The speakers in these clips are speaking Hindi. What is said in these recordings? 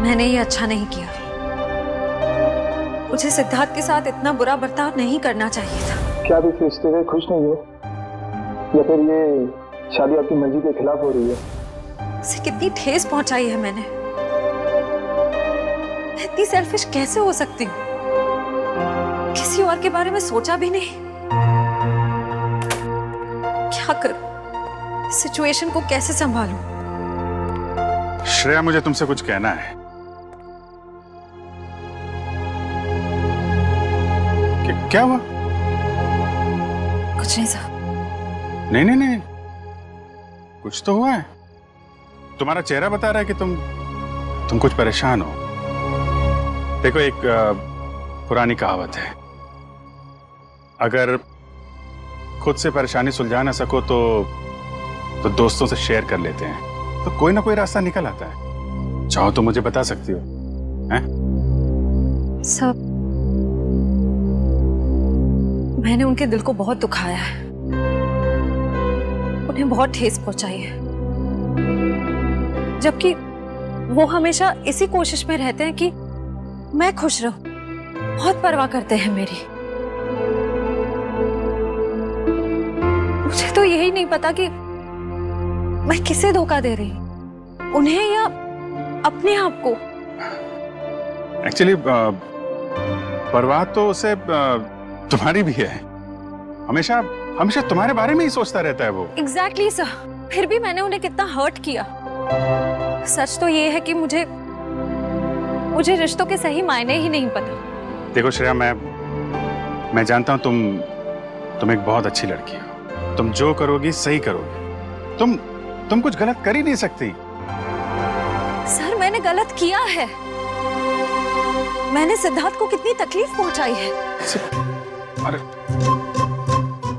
मैंने ये अच्छा नहीं किया। मुझे सिद्धार्थ के साथ इतना बुरा बर्ताव नहीं करना चाहिए था। क्या आप इस रिश्ते से खुश नहीं हो, या फिर ये शादी आपकी मर्जी के खिलाफ हो रही है? उसे कितनी ठेस पहुंचाई है मैंने। मैं इतनी सेल्फिश कैसे हो सकती हूँ? किसी और के बारे में सोचा भी नहीं। क्या करूं? सिचुएशन को कैसे संभालूं? श्रेया, मुझे तुमसे कुछ कहना है। क्या हुआ? कुछ नहीं सर। नहीं नहीं नहीं, कुछ तो हुआ है। तुम्हारा चेहरा बता रहा है कि तुम कुछ परेशान हो। देखो, एक पुरानी कहावत है, अगर खुद से परेशानी सुलझा ना सको तो दोस्तों से शेयर कर लेते हैं, तो कोई ना कोई रास्ता निकल आता है। चाहो तो मुझे बता सकती हो। हैं? सब मैंने उनके दिल को बहुत दुखाया है, उन्हें बहुत ठेस पहुंचाई है, जबकि वो हमेशा इसी कोशिश में रहते हैं कि मैं खुश रहूं। बहुत परवाह करते हैं मेरी। मुझे तो यही नहीं पता कि मैं किसे धोखा दे रही हूं, उन्हें या अपने आप को। एक्चुअली परवाह तो उसे तुम्हारी भी है। हमेशा हमेशा तुम्हारे बारे में ही सोचता रहता है वो। Exactly sir. फिर भी मैंने उन्हें कितना हर्ट किया। सच तो ये है कि मुझे रिश्तों के सही मायने ही नहीं पता। देखो श्रेया, मैं जानता हूं तुम एक बहुत अच्छी लड़की हो। तुम जो करोगी सही करोगी। तुम कुछ गलत कर ही नहीं सकती। सर, मैंने गलत किया है। मैंने सिद्धार्थ को कितनी तकलीफ पहुंचाई है। अरे,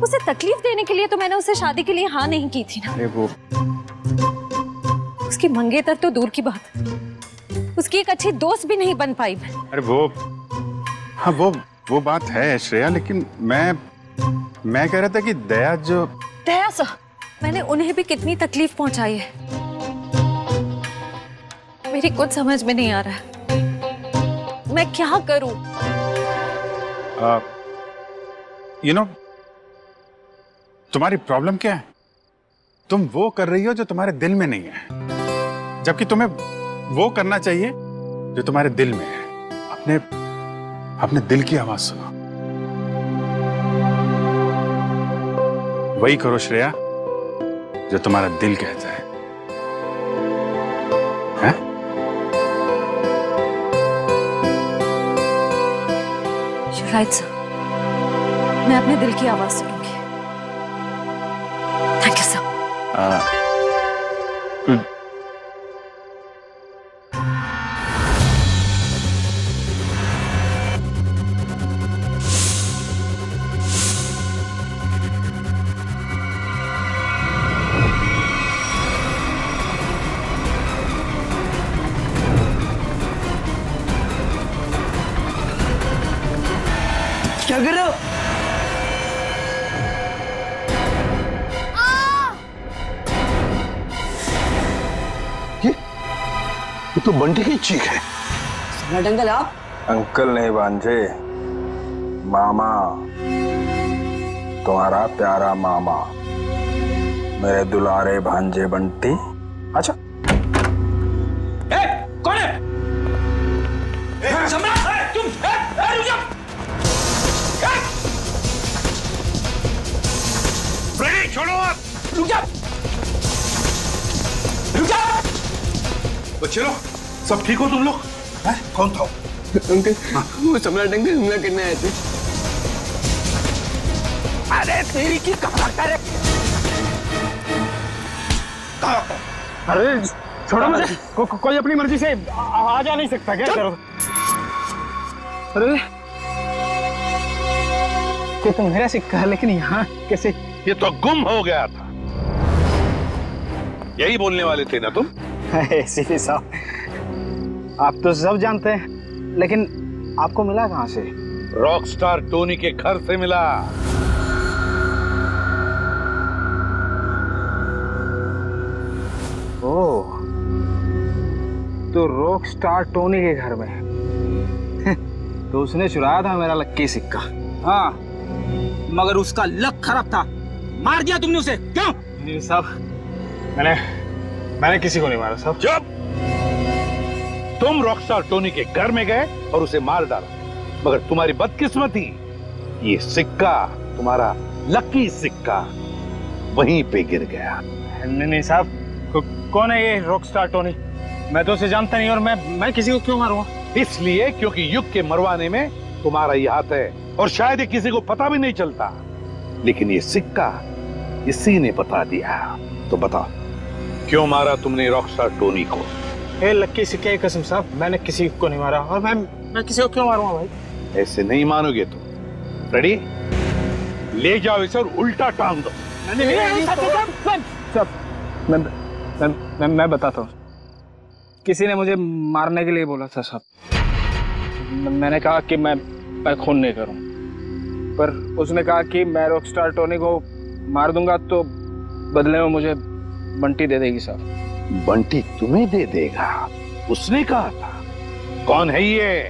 उसे तकलीफ देने के लिए तो मैंने उसे शादी के लिए हाँ नहीं की थी ना। अरे वो उसकी मंगेतर तो दूर की बात, उसकी एक अच्छी दोस्त भी नहीं बन पाई मैं। अरे हाँ, वो बात है श्रेया, लेकिन मैं कह रहा था कि दया सर, मैंने उन्हें भी कितनी तकलीफ पहुंचाई है। मेरी कुछ समझ में नहीं आ रहा है, मैं क्या करूं? तुम्हारी प्रॉब्लम क्या है? तुम वो कर रही हो जो तुम्हारे दिल में नहीं है, जबकि तुम्हें वो करना चाहिए जो तुम्हारे दिल में है। अपने दिल की आवाज सुनो। वही करो श्रेया जो तुम्हारा दिल कहता है। हैं? You're right, sir. मैं अपने दिल की आवाज सुनूंगी। Thank you sir. क्या कर रहे हो? ये तो बंटी की चीख है। सम्राट अंकल आप? अंकल नहीं भांजे, मामा, तुम्हारा प्यारा मामा, मेरे दुलारे भांजे बंटी। अच्छा, कौन है? सम्राट, तुम रुक जाओ। फ्रेडी, छोड़ो आप। रुक जाओ, रुक जाओ। बच्चे लोग, सब ठीक हो तुम लोग? कौन था? अंकल, वो सम्राट अंकल हमला करने आए थे। अरे तेरी की कहाँ कर? अरे छोड़ो मुझे। कोई अपनी मर्जी से आ जा नहीं सकता क्या? करो। अरे ये तो मेरा सिक्का है, लेकिन यहाँ कैसे? ये तो गुम हो गया था। यही बोलने वाले थे ना तुम? सीधी साहब, आप तो सब जानते हैं, लेकिन आपको मिला कहाँ से? रॉकस्टार टोनी के घर से मिला। ओह, तो रॉक रॉक स्टार टोनी के घर में। तो उसने चुराया था मेरा लक्की सिक्का। हाँ, मगर उसका लक खराब था, मार दिया तुमने उसे, क्यों? नहीं साहब, मैंने किसी को नहीं मारा साहब। चुप! तुम रॉकस्टार टोनी के घर में गए और उसे मार डाला, मगर तुम्हारी बदकिस्मती, ये सिक्का, तुम्हारा लकी सिक्का, वहीं पे गिर गया। नहीं साहब, कौन है ये रॉकस्टार टोनी? मैं तो उसे जानता नहीं, और मैं किसी को क्यों मारूंगा? इसलिए क्योंकि युग के मरवाने में तुम्हारा ही हाथ है, और शायद ये किसी को पता भी नहीं चलता। लेकिन ये सिक्का इसी ने बता दिया। तो बताओ, क्यों मारा तुमने रॉकस्टार टोनी को? हे लक्की सिक्के की कसम साहब, मैंने किसी को नहीं मारा, और मैं किसी को क्यों मारूंगा भाई? ऐसे नहीं मानोगे तुम। रेडी? ले जाओ इसे और उल्टा टांग दो। मैं बताता हूँ। किसी ने मुझे मारने के लिए बोला था साहब। मैंने कहा कि मैं खून नहीं करूँ, पर उसने कहा कि मैं रॉकस्टार टोनी को मार दूंगा तो बदले में मुझे बंटी दे देगी साहब। बंटी तुम्हें दे देगा? उसने कहा था? कौन है ये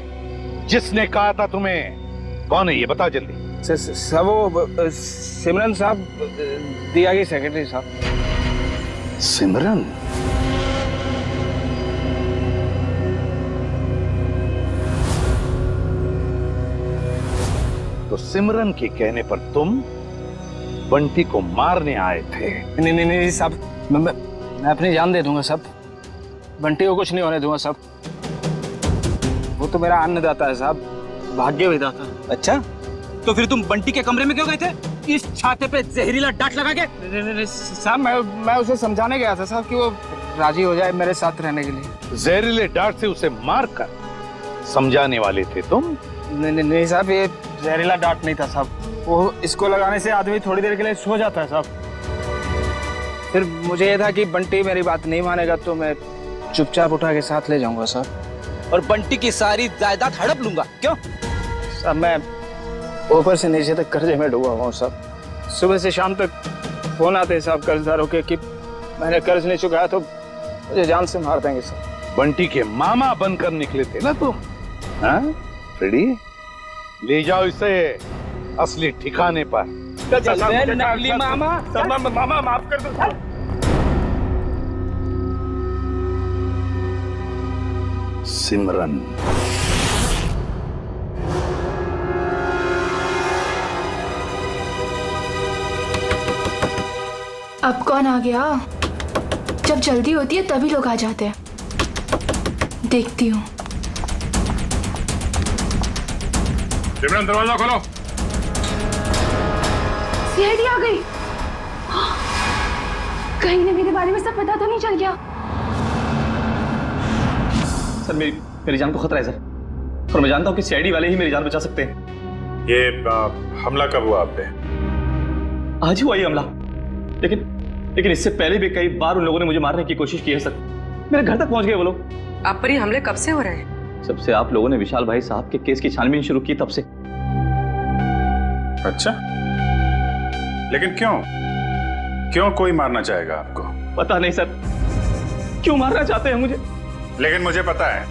जिसने कहा था तुम्हें? कौन है ये, बता जल्दी। सब वो सिमरन साहब, दिया की सेक्रेटरी साहब। सिमरन? तो सिमरन के कहने पर तुम बंटी को मारने आए थे? नहीं साहब, मैं अपनी जान दे दूंगा साहब। बंटी को कुछ नहीं होने दूंगा साहब। वो तो मेरा अन्नदाता है साहब, भाग्य विधाता। अच्छा, तो फिर तुम बंटी के कमरे में क्यों गए थे, इस छाते पे जहरीला डांट लगा के? नहीं साहब, मैं उसे समझाने गया था साहब कि वो राजी हो जाए मेरे साथ रहने के लिए। जहरीले डांट से उसे मारकर समझाने वाले थे तुम? नहीं साहब, ये जहरीला डांट नहीं था साहब। वो इसको लगाने से आदमी थोड़ी देर के लिए सो जाता है साहब। फिर मुझे ये था कि बंटी मेरी बात नहीं मानेगा तो मैं चुपचाप उठा के साथ ले जाऊंगा साहब, और बंटी की सारी जायदाद हड़प लूंगा, क्यों? साहब मैं ऊपर से नीचे तक कर्जे में डूबा हुआ हूँ साहब। सुबह से शाम तक फोन आते हैं साहब कर्जदारों के कि मैंने कर्ज नहीं चुकाया तो मुझे जान से मार देंगे साहब। बंटी के मामा बनकर निकले थे ना तुम? हाँ रेडी? ले जाओ इसे असली ठिकाने पर। नकली मामा, मामा माफ कर दो। सिमरन, अब कौन आ गया? जब जल्दी होती है तभी लोग आ जाते हैं। देखती हूँ। सिमरन, दरवाजा खोलो। सीआईडी आ गई। कहीं ने मेरे बारे में सब पता तो नहीं चल गया? सर मेरी जान को खतरा है सर, और मैं जानता हूँ कि सीआईडी वाले ही मेरी जान बचा सकते हैं। ये हमला कब हुआ आप पे? आज ही हुआ ये हमला, लेकिन इससे पहले भी कई बार उन लोगों ने मुझे मारने की कोशिश की है सर। मेरे घर तक पहुंच गए वो लोग। आप पर ये हमले कब से हो रहे हैं? जब से आप लोगों ने विशाल भाई साहब के केस की छानबीन शुरू की तब से। अच्छा, लेकिन क्यों कोई मारना चाहेगा आपको? पता नहीं सर, क्यों मारना चाहते हैं मुझे। लेकिन मुझे पता है,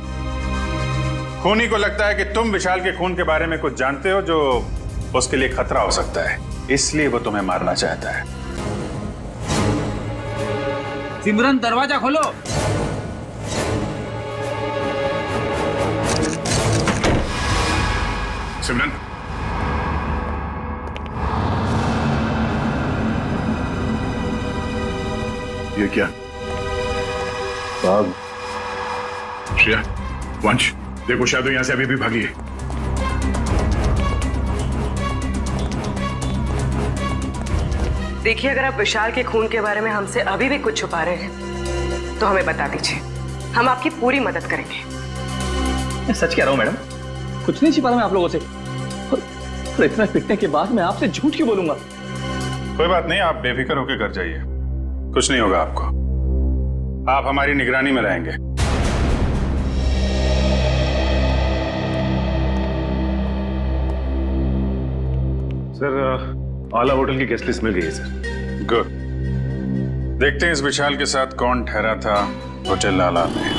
खूनी को लगता है कि तुम विशाल के खून के बारे में कुछ जानते हो जो उसके लिए खतरा हो सकता है, इसलिए वो तुम्हें मारना चाहता है। सिमरन, दरवाजा खोलो। सिमरन, ये क्या? साहब, श्रेया, वंश, देखो शायद यहां से अभी भी भागी है। देखिए, अगर आप विशाल के खून के बारे में हमसे अभी भी कुछ छुपा रहे हैं तो हमें बता दीजिए, हम आपकी पूरी मदद करेंगे। मैं सच कह रहा हूँ मैडम, कुछ नहीं छिपा रहा मैं आप लोगों से, और इतना पिटने के बाद मैं आपसे झूठ क्यों बोलूंगा? कोई बात नहीं, आप बेफिक्र होकर घर जाइए, कुछ नहीं होगा आपको। आप हमारी निगरानी में रहेंगे। सर, आला होटल की गेस्ट लिस्ट मिल गई है सर। गुड, देखते हैं इस विशाल के साथ कौन ठहरा था होटल आला में।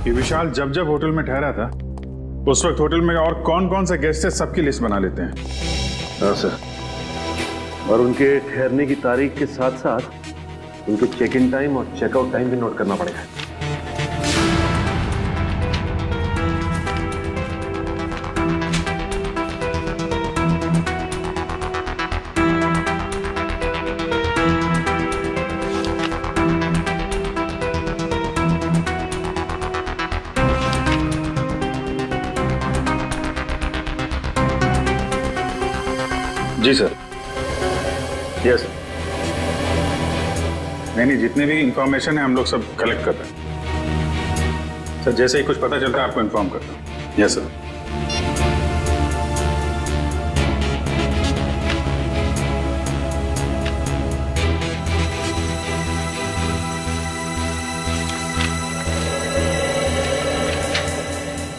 कि विशाल जब जब होटल में ठहरा था उस वक्त होटल में और कौन कौन से गेस्ट है सबकी लिस्ट बना लेते हैं। हाँ सर, और उनके ठहरने की तारीख के साथ साथ उनके चेक इन टाइम और चेकआउट टाइम भी नोट करना पड़ेगा। जी सर। यस। नहीं, जितने भी इंफॉर्मेशन है हम लोग सब कलेक्ट कर रहे हैं सर। जैसे ही कुछ पता चलता है आपको इन्फॉर्म करता हूँ। Yes sir.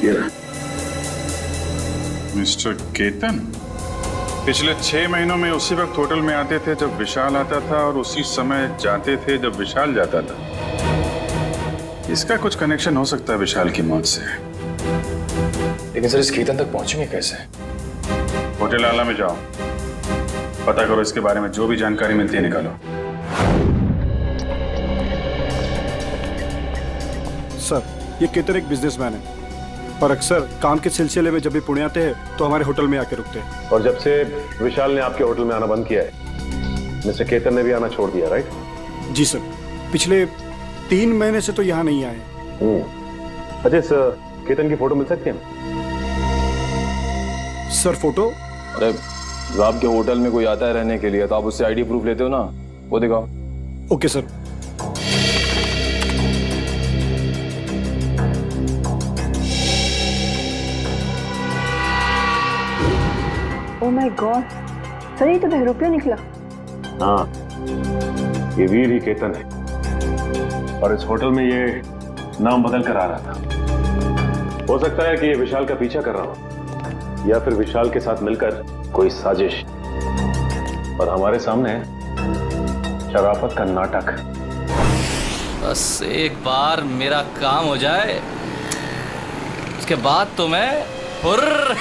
ये रहा। मिस्टर केतन पिछले 6 महीनों में उसी वक्त होटल में आते थे जब विशाल आता था और उसी समय जाते थे जब विशाल जाता था। इसका कुछ कनेक्शन हो सकता है विशाल की मौत से। लेकिन सर इस केतन तक पहुंचेंगे कैसे? होटल आला में जाओ, पता करो, इसके बारे में जो भी जानकारी मिलती है निकालो। सर ये केतन एक बिजनेसमैन है और अक्सर काम के सिलसिले में जब भी पुणे आते हैं तो हमारे होटल में आके रुकते हैं। और जब से विशाल ने आपके होटल में आना बंद किया है मिस्टर केतन ने भी आना छोड़ दिया, राइट? जी सर, पिछले 3 महीने से तो यहाँ नहीं आए। अजय सर, केतन की फोटो मिल सकती है? Sir photo? अरे जब आपके होटल में कोई आता है रहने के लिए तो आप उससे आईडी प्रूफ लेते हो ना, वो दिखाओ। Okay sir. Oh my God, sir ये तो बहरूपिया निकला। हाँ, ये वीर ही केतन है और इस होटल में ये नाम बदल कर आ रहा था। हो सकता है कि ये विशाल का पीछा कर रहा हो या फिर विशाल के साथ मिलकर कोई साजिश, और हमारे सामने शराफत का नाटक। बस एक बार मेरा काम हो जाए उसके बाद तो मैं हुर्र।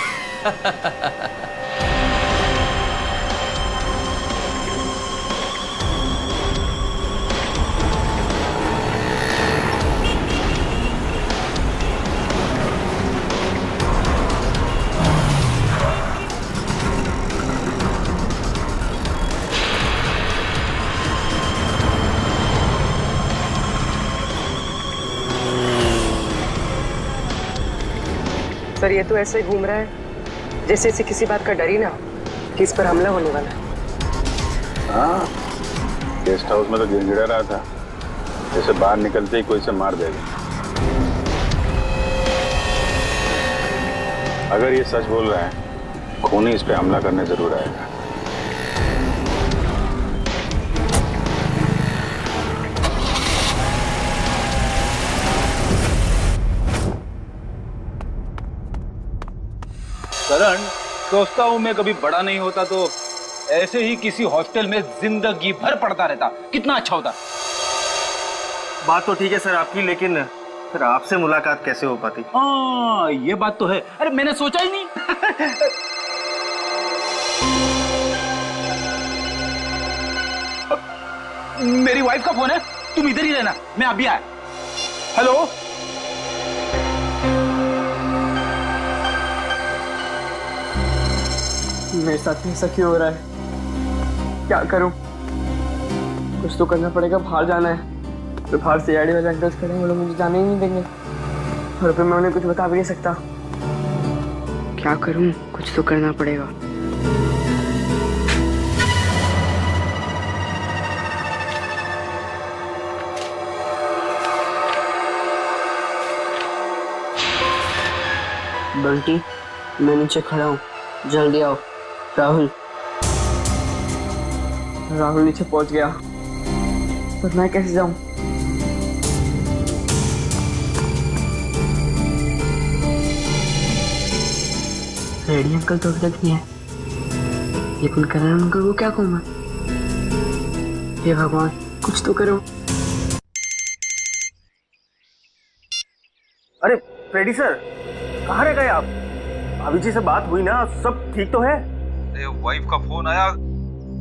सर ये तो ऐसे ही घूम रहा है जैसे इसे किसी बात का डर ही ना हो कि इस पर हमला होने वाला है। हाँ, गेस्ट हाउस में तो गिड़गिड़ा रहा था जैसे बाहर निकलते ही कोई इसे मार देगा। अगर ये सच बोल रहा है, खूनी इस पे हमला करने जरूर आएगा। करण, सोचता हूँ मैं कभी बड़ा नहीं होता तो ऐसे ही किसी हॉस्टल में जिंदगी भर पढ़ता रहता, कितना अच्छा होता। बात तो ठीक है सर आपकी, लेकिन फिर आपसे मुलाकात कैसे हो पाती? हाँ ये बात तो है। अरे मैंने सोचा ही नहीं। मेरी वाइफ का फोन है, तुम इधर ही रहना, मैं अभी आया। हेलो, मेरे साथ ऐसा क्यों हो रहा है? क्या करूं? कुछ तो करना पड़ेगा। बाहर जाना है तो बाहर से आईडी वाले अंकल्स खड़े हैं, वो लोग मुझे जाने ही नहीं देंगे और फिर मैं उन्हें कुछ बता भी नहीं सकता। क्या करूं? कुछ तो करना पड़ेगा। बंटी, मैं नीचे खड़ा हूँ, जल्दी आओ। राहुल नीचे पहुंच गया, पर मैं कैसे जाऊं? रेडी अंकल तो अभी तक नहीं है, लेकिन करण अंकल को क्या कहूं मैं? हे भगवान, कुछ तो करो। अरे फ्रेडी सर, कहाँ रह गए आप? भाभी जी से बात हुई ना, सब ठीक तो है? वाइफ का फोन आया,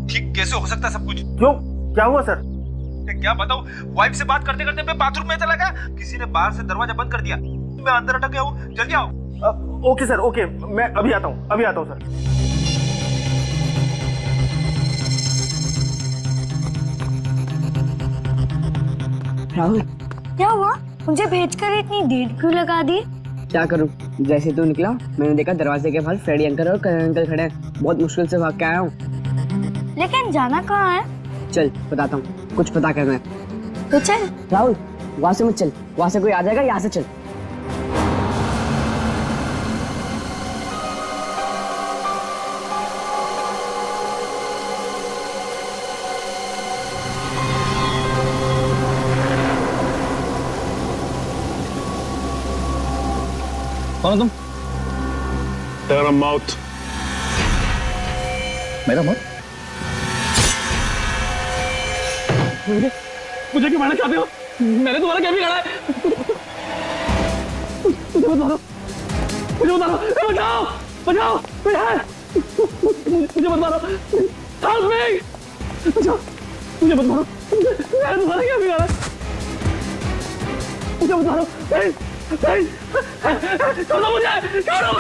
ठीक कैसे हो सकता है सब कुछ? क्यों, क्या हुआ सर? क्या बताऊं, वाइफ से बात करते करते मैं बाथरूम में चला गया, किसी ने बाहर से दरवाजा बंद कर दिया, मैं अंदर अटक गया हूँ, जल्दी आओ। ओके सर, ओके, मैं अभी आता हूँ सर। राहुल, क्या हुआ? मुझे भेजकर इतनी देर क्यों लगा दी? क्या करूं? जैसे तू निकला मैंने देखा दरवाजे के बाहर फ्रेडी अंकल और करण अंकल खड़े हैं। बहुत मुश्किल से भाग के आया हूँ। लेकिन जाना कहाँ है? चल बताता हूँ, कुछ पता करना है तो चल। राहुल, वहां से मत चल, वहां से कोई आ जाएगा, यहाँ से चल। कौन हो तुम? तेरा मौत। मेरा मौत? मुझे क्यों मारना चाहते हो? मैंने तुम्हारा क्या बिगाड़ा है? मुझे मत मारो, बचाओ, मुझे मत मारो, बचाओ, मुझे मत मारो, मैंने तुम्हारा क्या बिगाड़ा है? मुझे मत मारो, छोड़ो मुझे, छोड़ो।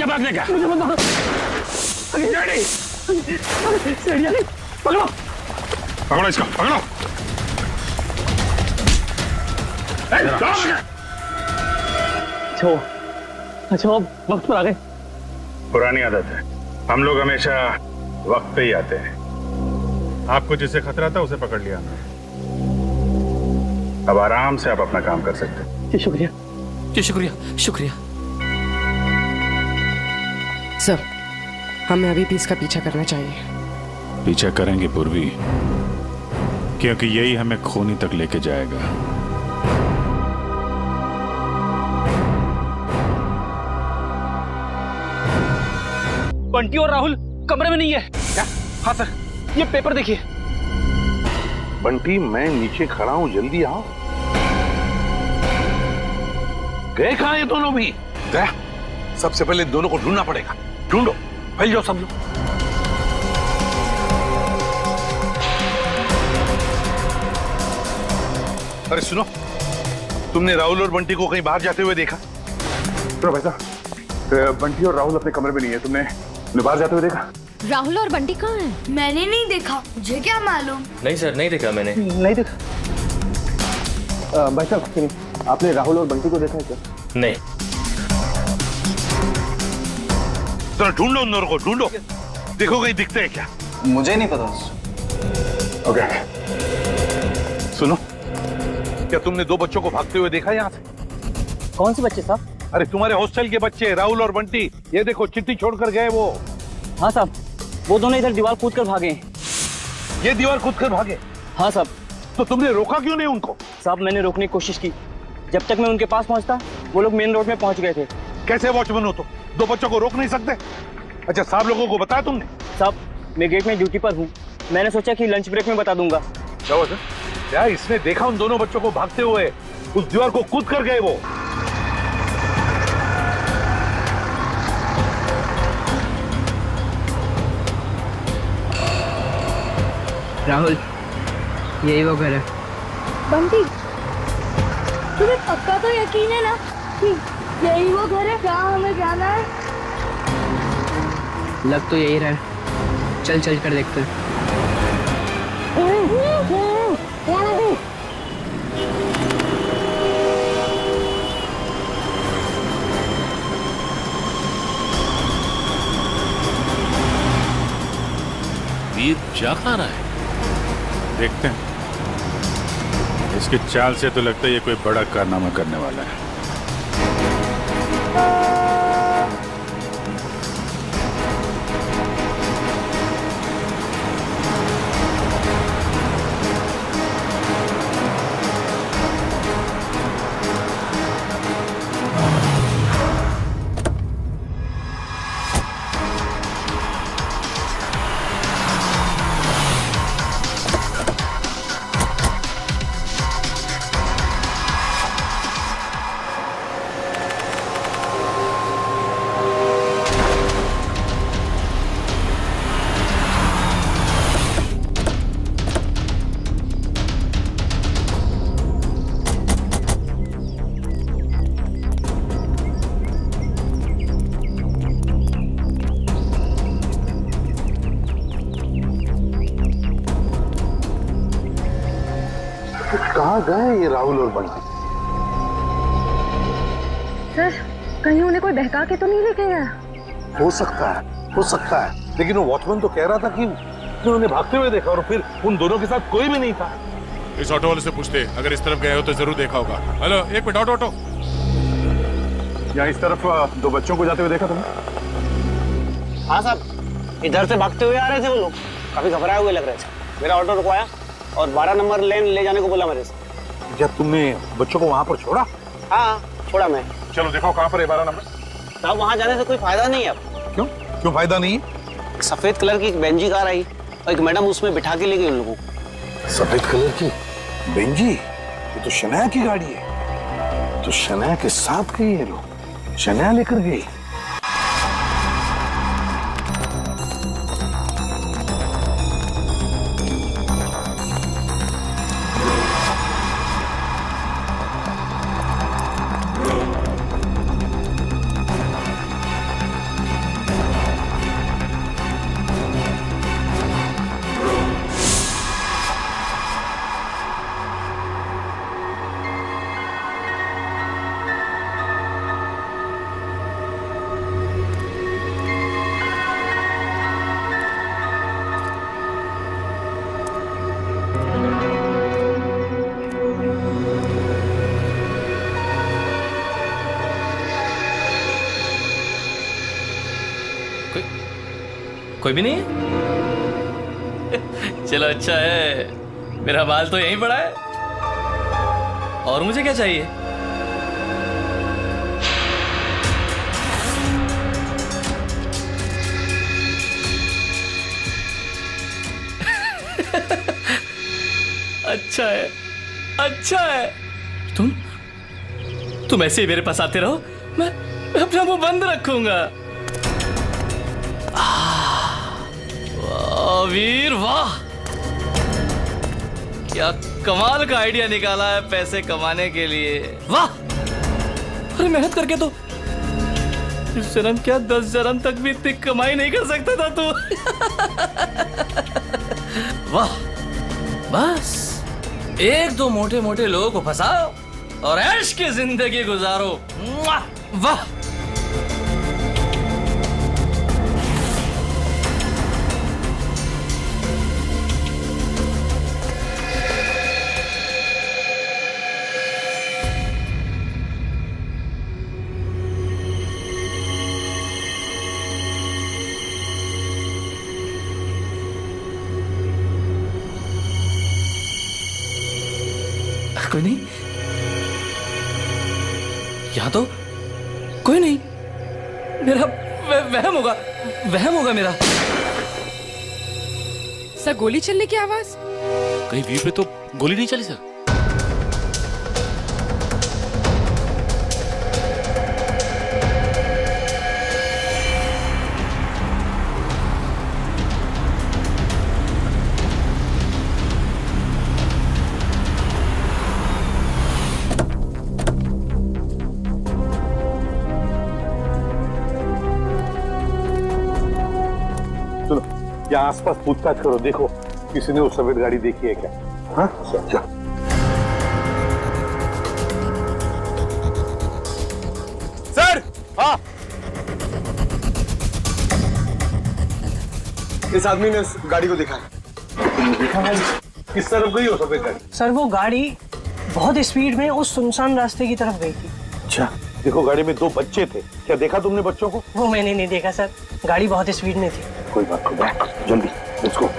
भागने का मुझे मत मारो। पकड़ो पकड़ो इसको, पकड़ो। अच्छा वक्त पर आ गए। पुरानी आदत है, हम लोग हमेशा वक्त पे ही आते हैं। आपको जिससे खतरा था उसे पकड़ लिया हमने, अब आराम से आप अपना काम कर सकते हैं। जी शुक्रिया। जी शुक्रिया, शुक्रिया। सर, हमें अभी भी इसका पीछा करना चाहिए। पीछा करेंगे पूर्वी, क्योंकि यही हमें खूनी तक लेके जाएगा। बंटी और राहुल कमरे में नहीं है क्या? हाँ सर, ये पेपर देखिए। बंटी, मैं नीचे खड़ा हूं, जल्दी आओ। गए कहां ये दोनों भी? गया, सबसे पहले दोनों को ढूंढना पड़ेगा। ढूंढो, फैल जाओ सब लोग। अरे सुनो, तुमने राहुल और बंटी को कहीं बाहर जाते हुए देखा? तो भाई साहब, बंटी और राहुल अपने कमरे में नहीं है, तुमने बाहर जाते हुए देखा? राहुल और बंटी कहाँ हैं? मैंने नहीं देखा, मुझे क्या मालूम। नहीं सर, नहीं देखा मैंने। नहीं देखा। भाई साहब, आपने राहुल और बंटी को देखा है क्या? नहीं। चलो ढूंढो उन दोनों को, ढूंढो, देखो कहीं दिखते हैं क्या। मुझे नहीं पता। ओके, सुनो, क्या तुमने दो बच्चों को भागते हुए देखा यहाँ से? कौन से बच्चे साहब? अरे तुम्हारे हॉस्टल के बच्चे, राहुल और बंटी। ये देखो, चिट्ठी छोड़कर गए वो। हाँ साहब, वो दोनों इधर दीवार कूद कर भागे। ये दीवार कूद कर भागे? हाँ साहब। तो तुमने रोका क्यों नहीं उनको? साहब, मैंने रोकने की कोशिश की, जब तक मैं उनके पास पहुंचता वो लोग मेन रोड में पहुंच गए थे। कैसे वॉचमैन हो तुम? दो बच्चों को रोक नहीं सकते? अच्छा, साहब लोगों को बताया तुमने? साहब, मैं गेट में ड्यूटी पर हूँ, मैंने सोचा कि लंच ब्रेक में बता दूंगा। क्या हुआ सर? क्या इसने देखा उन दोनों बच्चों को भागते हुए? उस दीवार को कूद कर गए वो। राहुल, यही वो घर है। बंटी, तुम्हें पक्का तो यकीन है ना कि यही वो घर है जहाँ हमें जाना है? लग तो यही रहा है, चल चल कर देखते हैं। वीर जा कहाँ रहा है? देखते हैं, इसकी चाल से तो लगता है ये कोई बड़ा कारनामा करने वाला है। कहाँ गए ये राहुल और बंटी? सर कहीं उन्हें कोई बहका के तो नहीं लेके गया? हो सकता है, लेकिन वो वॉचमैन तो कह रहा था कि उन्होंने भागते हुए देखा और फिर उन दोनों के साथ कोई भी नहीं था। इस ऑटो वाले से पूछते, अगर इस तरफ गए हो तो जरूर देखा होगा। हेलो, एक मिनट, ऑटो। यहाँ इस तरफ दो बच्चों को जाते हुए देखा तुमने? हाँ साहब, इधर से भागते हुए आ रहे थे वो लोग, काफी घबराए हुए लग रहे थे। मेरा ऑटो रुकवाया और 12 नंबर लेन ले जाने को बोला मेरे से। जब तुमने बच्चों को वहां पर छोड़ा? हाँ छोड़ा मैं। चलो देखो कहाँ पर है 12 नंबर। साहब वहाँ जाने से कोई फायदा नहीं है अब। क्यों फायदा नहीं है? सफेद कलर की एक बेंजी कार आई और एक मैडम उसमें बिठा के ले गई उन लोगों को। सफेद कलर की बेंजी? ये तो शनाया की गाड़ी है। तो शनाया के साथ गई ये लोग, शनाया लेकर गई। कोई भी नहीं है? चलो अच्छा है, मेरा बाल तो यहीं पड़ा है। और मुझे क्या चाहिए? अच्छा है। तुम ऐसे ही मेरे पास आते रहो, मैं अपना मुंह बंद रखूंगा। वीर वाह, क्या कमाल का आइडिया निकाला है पैसे कमाने के लिए। वाह, अरे मेहनत करके तो इस जन्म क्या 10 जन्म तक भी इतनी कमाई नहीं कर सकता था तू। वाह, बस एक दो मोटे मोटे लोगों को फंसाओ और ऐश की जिंदगी गुजारो। वाह, कोई नहीं, यहां तो कोई नहीं। मेरा वहम होगा मेरा। सर गोली चलने की आवाज? कहीं व्यू पे तो गोली नहीं चली सर। यहाँ आसपास पूछताछ करो, देखो किसी ने वो सफेद गाड़ी देखी है क्या? हाँ चल। सर, हाँ, इस आदमी ने उस गाड़ी को देखा है। किस तरफ गई हो सफेद गाड़ी? सर वो गाड़ी बहुत स्पीड में उस सुनसान रास्ते की तरफ गई थी। अच्छा, देखो गाड़ी में 2 बच्चे थे, क्या देखा तुमने बच्चों को? वो मैंने नहीं देखा सर, गाड़ी बहुत स्पीड में थी। कोई बात नहीं, जल्दी लेट्स गो।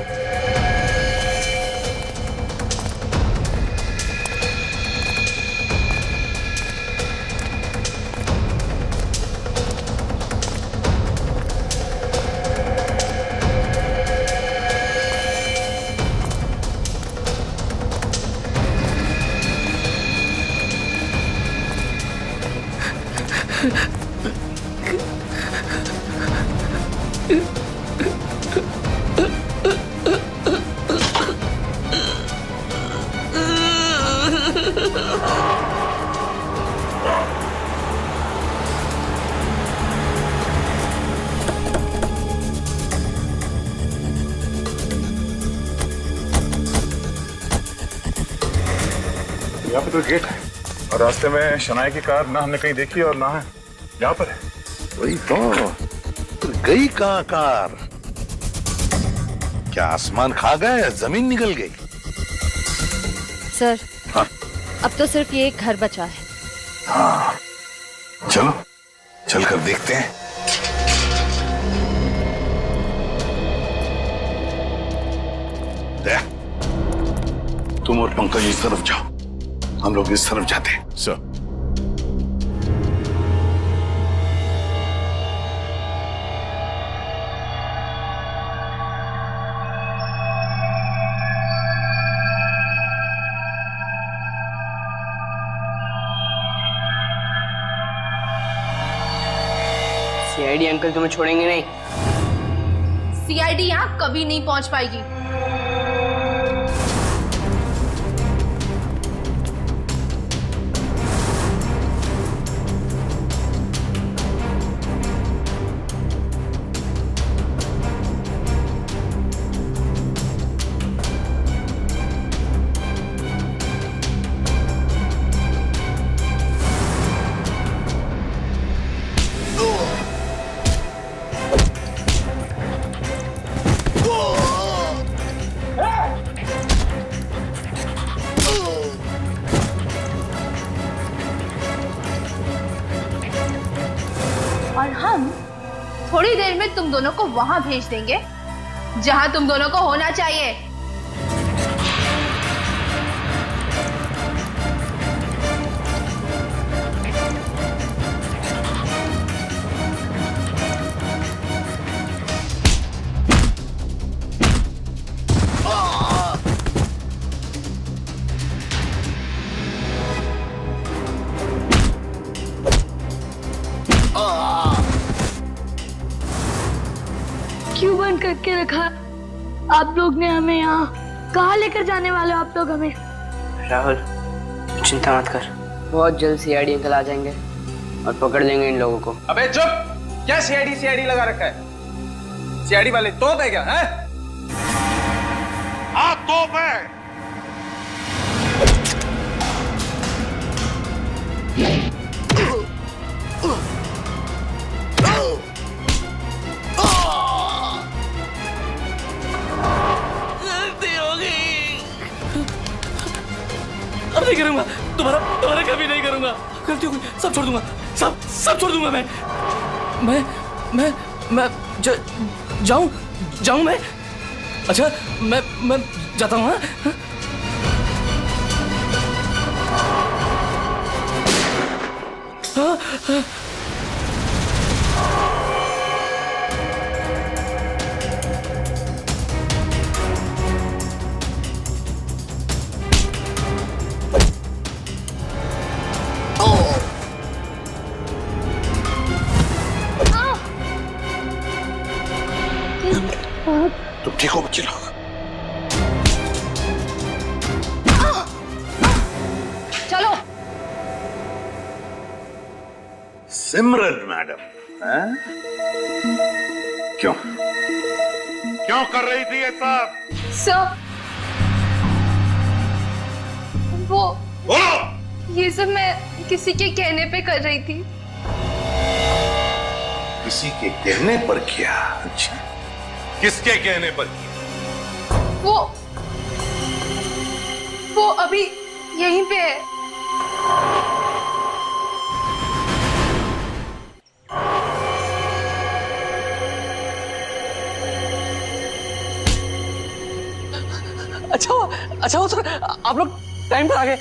यहाँ पे तो गेट है और रास्ते में शनाया की कार ना हमने कहीं देखी और ना है यहाँ पर है। वही तो गई कहाँ कार? क्या आसमान खा गया या जमीन निकल गई? सर हाँ? अब तो सिर्फ ये एक घर बचा है। हाँ चलो चलकर देखते हैं। दया, तुम और पंकज इस तरफ जाओ, हम लोग इस तरफ जाते हैं। सर सीआईडी अंकल तुम्हें छोड़ेंगे नहीं। सीआईडी यहाँ कभी नहीं पहुंच पाएगी। और हम थोड़ी देर में तुम दोनों को वहां भेज देंगे जहां तुम दोनों को होना चाहिए। क्यों बंद करके रखा आप लोग ने हमें यहाँ? कहाँ लेकर जाने वाले हो आप लोग हमें? राहुल चिंता मत कर, बहुत जल्द सीआईडी अंकल आ जाएंगे और पकड़ लेंगे इन लोगों को। अबे चुप! क्या सीआईडी लगा रखा है? सीआईडी वाले तोप है क्या? हैं? हाँ तोप है। अब नहीं करूंगा, दोबारा कभी नहीं करूंगा। गलती हो गई, सब छोड़ दूंगा, सब छोड़ दूंगा मैं जाऊं मैं? अच्छा मैं जाता हूँ। हाँ? तुम ठीक हो बच्चे लोग? चलो। सिमरन मैडम, क्यों कर रही थी ये सब? सर वो ये सब मैं किसी के कहने पे कर रही थी। किसी के कहने पर किया? अच्छा, किसके कहने पर किया? वो अभी यहीं पे है। अच्छा हो सर, आप लोग टाइम पर आ गए।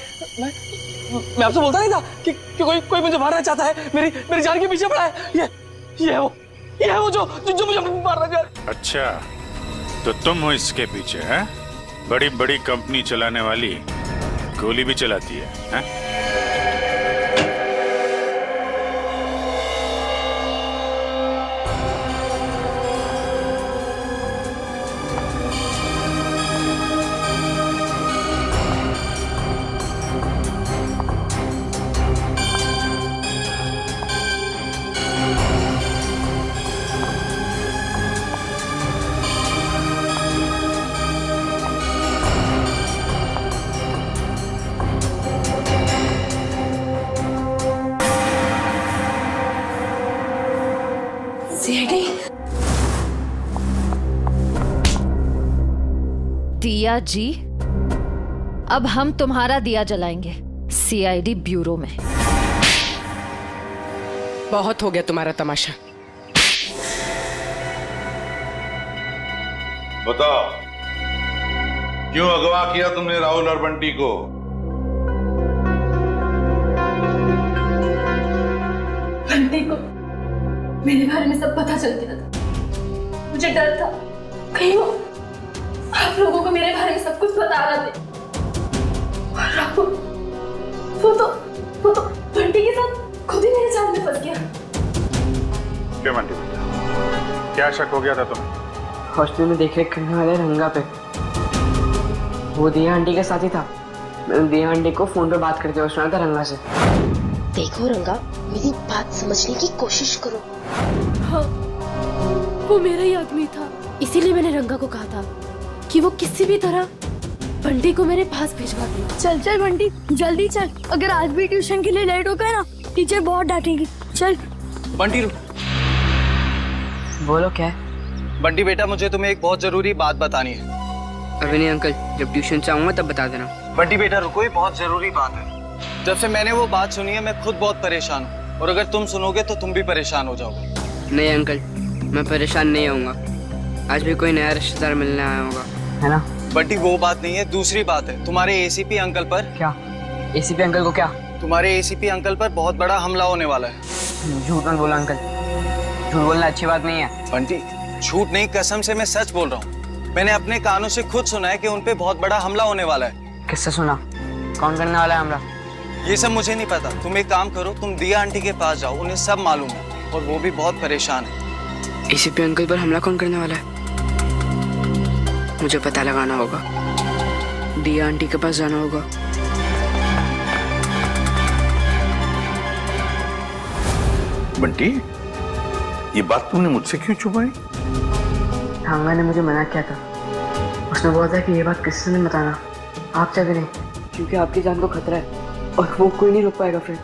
मैं आपसे बोलता नहीं था कि कोई मुझे मारना चाहता है, मेरी जान के पीछे पड़ा है। ये है वो जो मुझे मारना चाह रहा है। अच्छा, तो तुम हो इसके पीछे? है बड़ी बड़ी कंपनी चलाने वाली गोली भी चलाती है? सीआईडी दिया जी, अब हम तुम्हारा दिया जलाएंगे सीआईडी ब्यूरो में। बहुत हो गया तुम्हारा तमाशा। बताओ, क्यों अगवा किया तुमने राहुल और बंटी को? बंटी को मेरे बारे में सब पता चल गया था। मुझे डर था कहीं वो आप लोगों को मेरे बारे में सब कुछ बता रहा थे। और राहुल वो तो बंटी के साथ खुद ही मेरे जाल में फंस गया। क्यों बंटी, क्या शक हो गया था तुम्हें? हॉस्टल में देख-रेख करने वाले रंगा पे वो दिया आंटी के साथ ही था। मैंने दिया आंटी को फोन पे बात करते हुए सुना था रंगा से। देखो रंगा, मेरी बात समझने की कोशिश करो। हाँ, वो मेरा ही आदमी था, इसीलिए मैंने रंगा को कहा था कि वो किसी भी तरह बंटी को मेरे पास भिजवा दे। चल चल बंटी, जल्दी चल। अगर आज भी ट्यूशन के लिए लेट हो गए ना, टीचर बहुत डांटेगी। चल बंटी रुक। बोलो क्या है? बंटी बेटा, मुझे तुम्हें एक बहुत जरूरी बात बतानी है। अभी नहीं अंकल, जब ट्यूशन से आऊंगा तब बता देना। बंटी बेटा रुको, ये बहुत जरूरी बात है। जब से मैंने वो बात सुनी है मैं खुद बहुत परेशान हूँ, और अगर तुम सुनोगे तो तुम भी परेशान हो जाओगे। नहीं अंकल, मैं परेशान नहीं होऊंगा। आज भी कोई नया रिश्तेदार मिलने आया होगा, है ना? बंटी वो बात नहीं है, दूसरी बात है। तुम्हारे एसीपी अंकल पर। क्या? एसीपी अंकल को क्या? तुम्हारे एसीपी अंकल पर बहुत बड़ा हमला होने वाला है। झूठ मत बोला अंकल, झूठ बोलना अच्छी बात नहीं है। बंटी झूठ नहीं, कसम से मैं सच बोल रहा हूँ। मैंने अपने कानों से खुद सुना है कि उन पे बहुत बड़ा हमला होने वाला है। किससे सुना? कौन करने वाला है हमला? ये सब मुझे नहीं पता। तुम एक काम करो, तुम दिया आंटी के पास जाओ, उन्हें सब मालूम है और वो भी बहुत परेशान है। एसीपी अंकल पर हमला कौन करने वाला है? मुझे पता लगाना होगा। दिया आंटी के पास जाना होगा। बंटी, ये बात तुमने मुझसे क्यों छुपाई? थांगा ने मुझे मना किया था। उसने बोला था कि ये बात किसी से नहीं बताना, आप चाहे नहीं, क्योंकि आपकी जान को खतरा है और वो कोई नहीं रोक पाएगा। फिर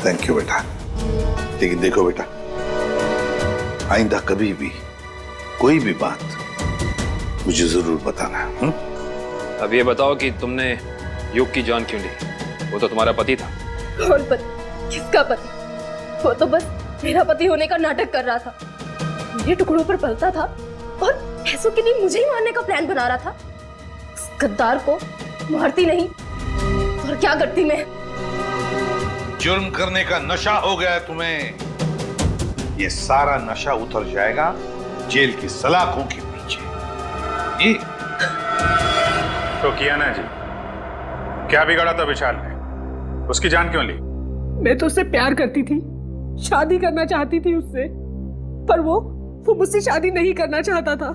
थैंक यू बेटा। लेकिन देखो बेटा, आइंदा कभी भी कोई भी बात मुझे जरूर बताना। अब ये बताओ कि तुमने युग की जान क्यों ली? वो तो तुम्हारा पति था। कौन पति? किसका पति? वो तो बस मेरा पति होने का नाटक कर रहा था, मेरे टुकड़ों पर पलता था और पैसों के लिए मुझे ही मारने का प्लान बना रहा था। उस गद्दार को मारती नहीं और क्या करती मैं? जुर्म करने का नशा हो गया है तुम्हें। ये सारा नशा उतर जाएगा जेल की सलाखों के पीछे। ये तो किया ना जी, क्या बिगाड़ा था विशाल ने? उसकी जान क्यों ली? मैं तो उससे प्यार करती थी, शादी करना चाहती थी उससे, पर वो मुझसे शादी नहीं करना चाहता था।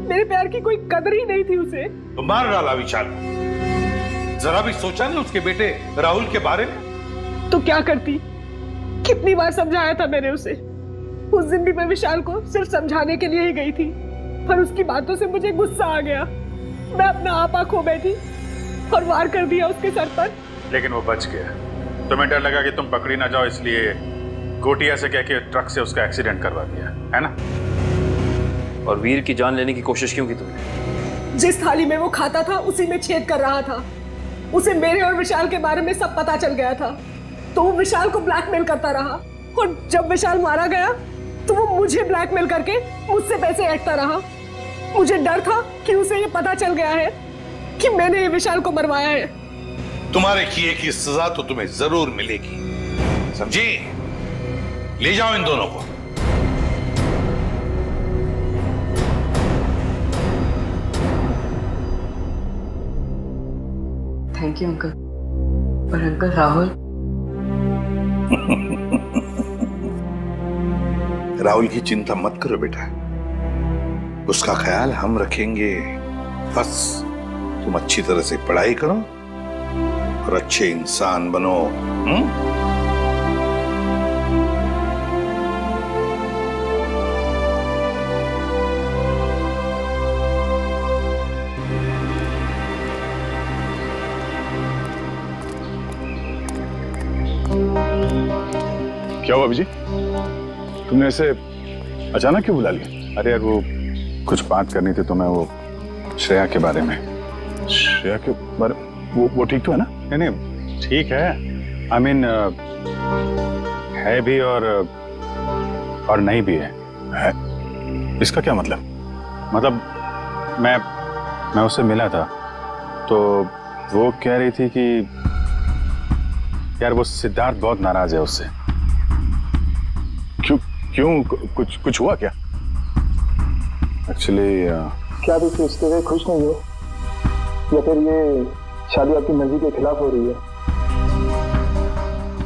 मेरे प्यार की कोई कदर ही नहीं थी उसे। तो मार डाला विशाल। जरा भी सोचा नहीं उसके बेटे राहुल के बारे में? तो क्या करती? कितनी बार समझाया था मैंने उसे। उस दिन भी मैं विशाल को सिर्फ समझाने के लिए ही गई थी, पर उसकी बातों से मुझे गुस्सा आ गया। मैं अपना आपा खो बैठी और वार कर दिया उसके सर पर। लेकिन वो बच गया। तुम्हें डर लगा कि तुम पकड़ी ना जाओ, इसलिए गोटिया से कह के ट्रक से उसका एक्सीडेंट करवा दिया, है ना? और वीर की जान लेने की कोशिश क्यों की तुमने? जिस थाली में वो खाता था उसी में छेद कर रहा था। उसे मेरे और विशाल के बारे में सब पता चल गया था, तो वो विशाल को ब्लैकमेल करता रहा, और जब विशाल मारा गया तो वो मुझे ब्लैकमेल करके मुझसे पैसे ऐंठता रहा। मुझे डर था कि उसे ये पता चल गया है कि मैंने ये विशाल को मरवाया है। तुम्हारे किए की सजा तो तुम्हें जरूर मिलेगी, समझी? ले जाओ इन दोनों को। Thank you uncle. पर अंकल राहुल राहुल की चिंता मत करो बेटा, उसका ख्याल हम रखेंगे। बस तुम अच्छी तरह से पढ़ाई करो और अच्छे इंसान बनो। क्या हुआ अभिजीत? तुमने ऐसे अचानक क्यों बुला लिया? अरे यार वो कुछ बात करनी थी तुम्हें, वो श्रेया के बारे में। श्रेया के बारे वो ठीक तो है ना? नहीं ठीक है, आई मीन है भी और नहीं भी है। इसका क्या मतलब? मतलब मैं उससे मिला था तो वो कह रही थी कि यार वो सिद्धार्थ बहुत नाराज है उससे। क्यों कुछ हुआ क्या? एक्चुअली क्या आप इस रिश्ते से खुश नहीं हो, या फिर ये शादी आपकी मर्जी के खिलाफ हो रही है?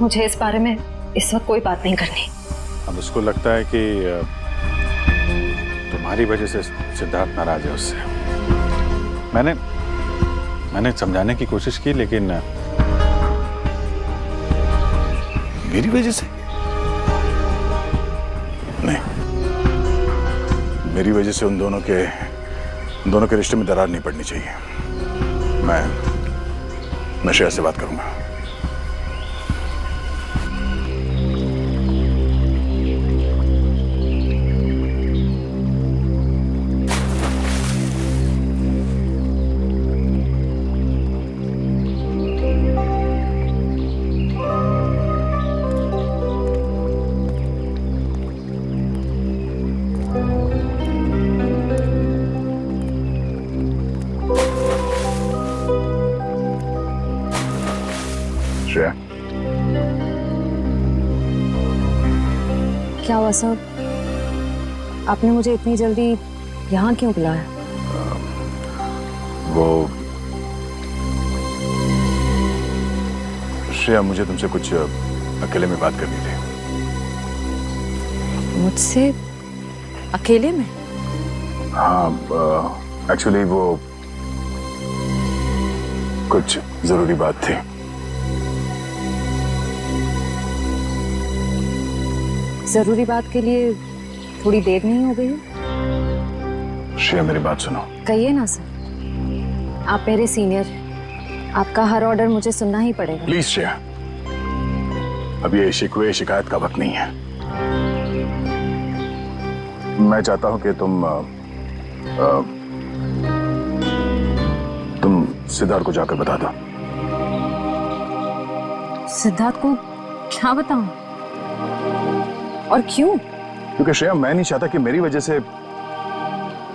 मुझे इस बारे में इस वक्त कोई बात नहीं करनी। अब उसको लगता है कि तुम्हारी वजह से सिद्धार्थ नाराज है उससे। मैंने समझाने की कोशिश की, लेकिन मेरी वजह से नहीं, मेरी वजह से उन दोनों के रिश्ते में दरार नहीं पड़नी चाहिए। मैं श्रेया से बात करूंगा। श्रेया, क्या हुआ सर? आपने मुझे इतनी जल्दी यहाँ क्यों बुलाया? वो श्रेया, मुझे तुमसे कुछ अकेले में बात करनी थी। मुझसे अकेले में? हाँ, एक्चुअली वो कुछ जरूरी बात थी। जरूरी बात के लिए थोड़ी देर नहीं हो गई? श्रेया मेरी बात सुनो। कहिए ना सर, आप मेरे सीनियर, आपका हर ऑर्डर मुझे सुनना ही पड़ेगा। प्लीज श्रेया, अब ये शिकवे शिकायत का वक्त नहीं है। मैं चाहता हूं कि तुम सिद्धार्थ को जाकर बता दो। सिद्धार्थ को क्या बताऊं? और क्यों? क्योंकि श्रेया, मैं नहीं चाहता कि मेरी वजह से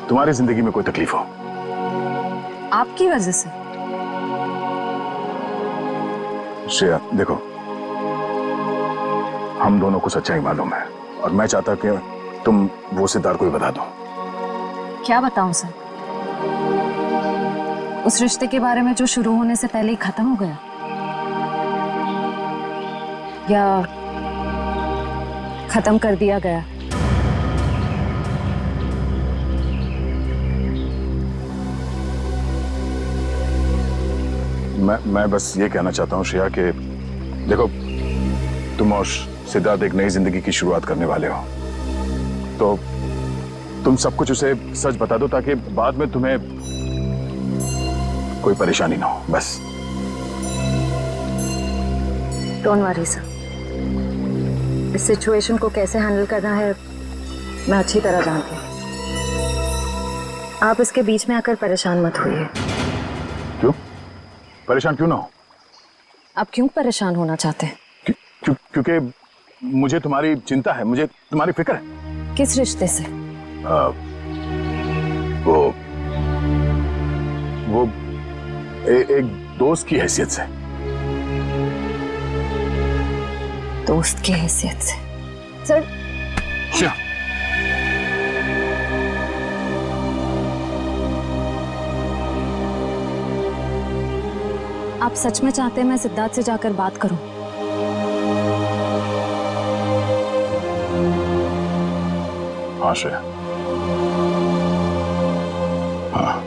तुम्हारी जिंदगी में कोई तकलीफ हो। आपकी वजह से? श्रेया देखो, हम दोनों को सच्चाई मालूम है और मैं चाहता कि तुम वो सिद्धार्थ को ही बता दो। क्या बताऊं सर? उस रिश्ते के बारे में जो शुरू होने से पहले ही खत्म हो गया, या खत्म कर दिया गया? मैं बस ये कहना चाहता हूँ श्रेया कि देखो, तुम और सिद्धार्थ एक नई जिंदगी की शुरुआत करने वाले हो, तो तुम सब कुछ उसे सच बता दो ताकि बाद में तुम्हें कोई परेशानी ना हो। बस डोंट वरी सर, इस सिचुएशन को कैसे हैंडल करना है मैं अच्छी तरह जानती हूँ। आप इसके बीच में आकर परेशान मत होइए। क्यों? परेशान क्यों ना हो? आप क्यों परेशान होना चाहते हैं? क्योंकि मुझे तुम्हारी चिंता है, मुझे तुम्हारी फिक्र है। किस रिश्ते से? वो एक दोस्त की हैसियत से। दोस्त की हैसियत से? सर क्या? आप सच में चाहते हैं मैं सिद्धार्थ से जाकर बात करूं? हाँ श्रेया, हाँ।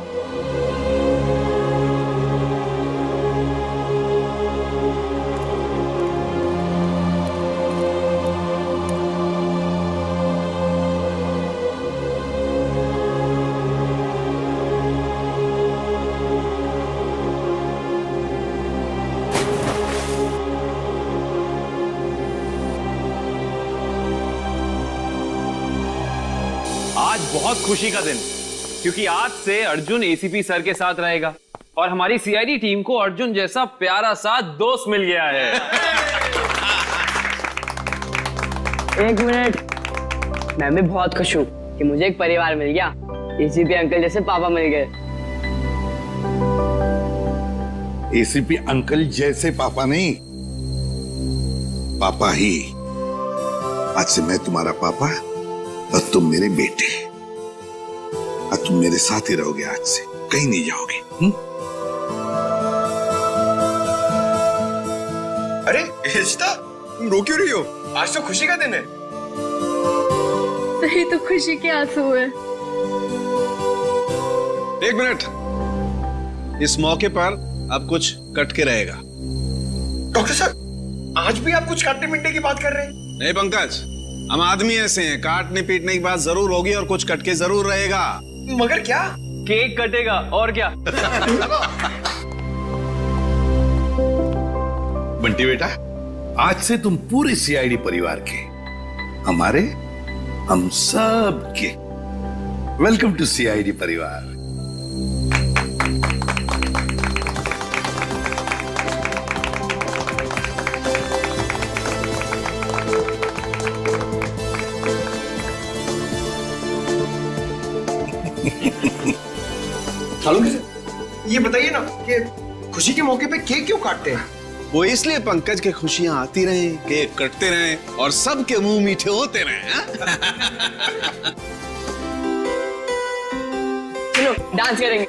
बहुत खुशी का दिन, क्योंकि आज से अर्जुन एसीपी सर के साथ रहेगा और हमारी सीआईडी टीम को अर्जुन जैसा प्यारा सा दोस्त मिल गया है। एक मिनट, मैं भी बहुत खुश हूँ कि मुझे एक परिवार मिल गया। एसीपी अंकल जैसे पापा मिल गए। एसीपी अंकल जैसे पापा नहीं, पापा ही। आज से मैं तुम्हारा पापा और तुम मेरे बेटे। और तुम मेरे साथ ही रहोगे, आज से कहीं नहीं जाओगे। अरे इशिता, तुम रो क्यों रही हो? आज तो खुशी का दिन है। सही तो खुशी के आंसू है। एक मिनट, इस मौके पर अब कुछ कट के रहेगा। डॉक्टर साहब, आज भी आप कुछ काटने पीटने की बात कर रहे हैं? नहीं पंकज, हम आदमी ऐसे हैं, काटने पीटने की बात जरूर होगी और कुछ कट के जरूर रहेगा। मगर क्या? केक कटेगा और क्या। बंटी बेटा, आज से तुम पूरे सीआईडी परिवार के, हमारे, हम सब के वेलकम टू सीआईडी परिवार। ये बताइए ना कि खुशी के मौके पे केक क्यों काटते हैं? वो इसलिए पंकज के खुशियां आती रहें, केक कटते रहें और सबके मुंह मीठे होते रहें। चलो डांस करेंगे।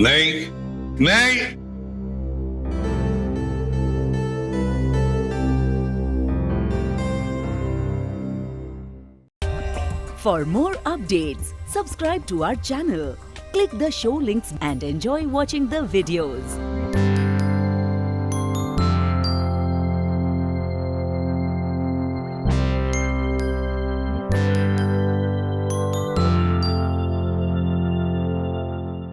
नहीं नहीं, For more updates, subscribe to our channel, click the show links and enjoy watching the videos.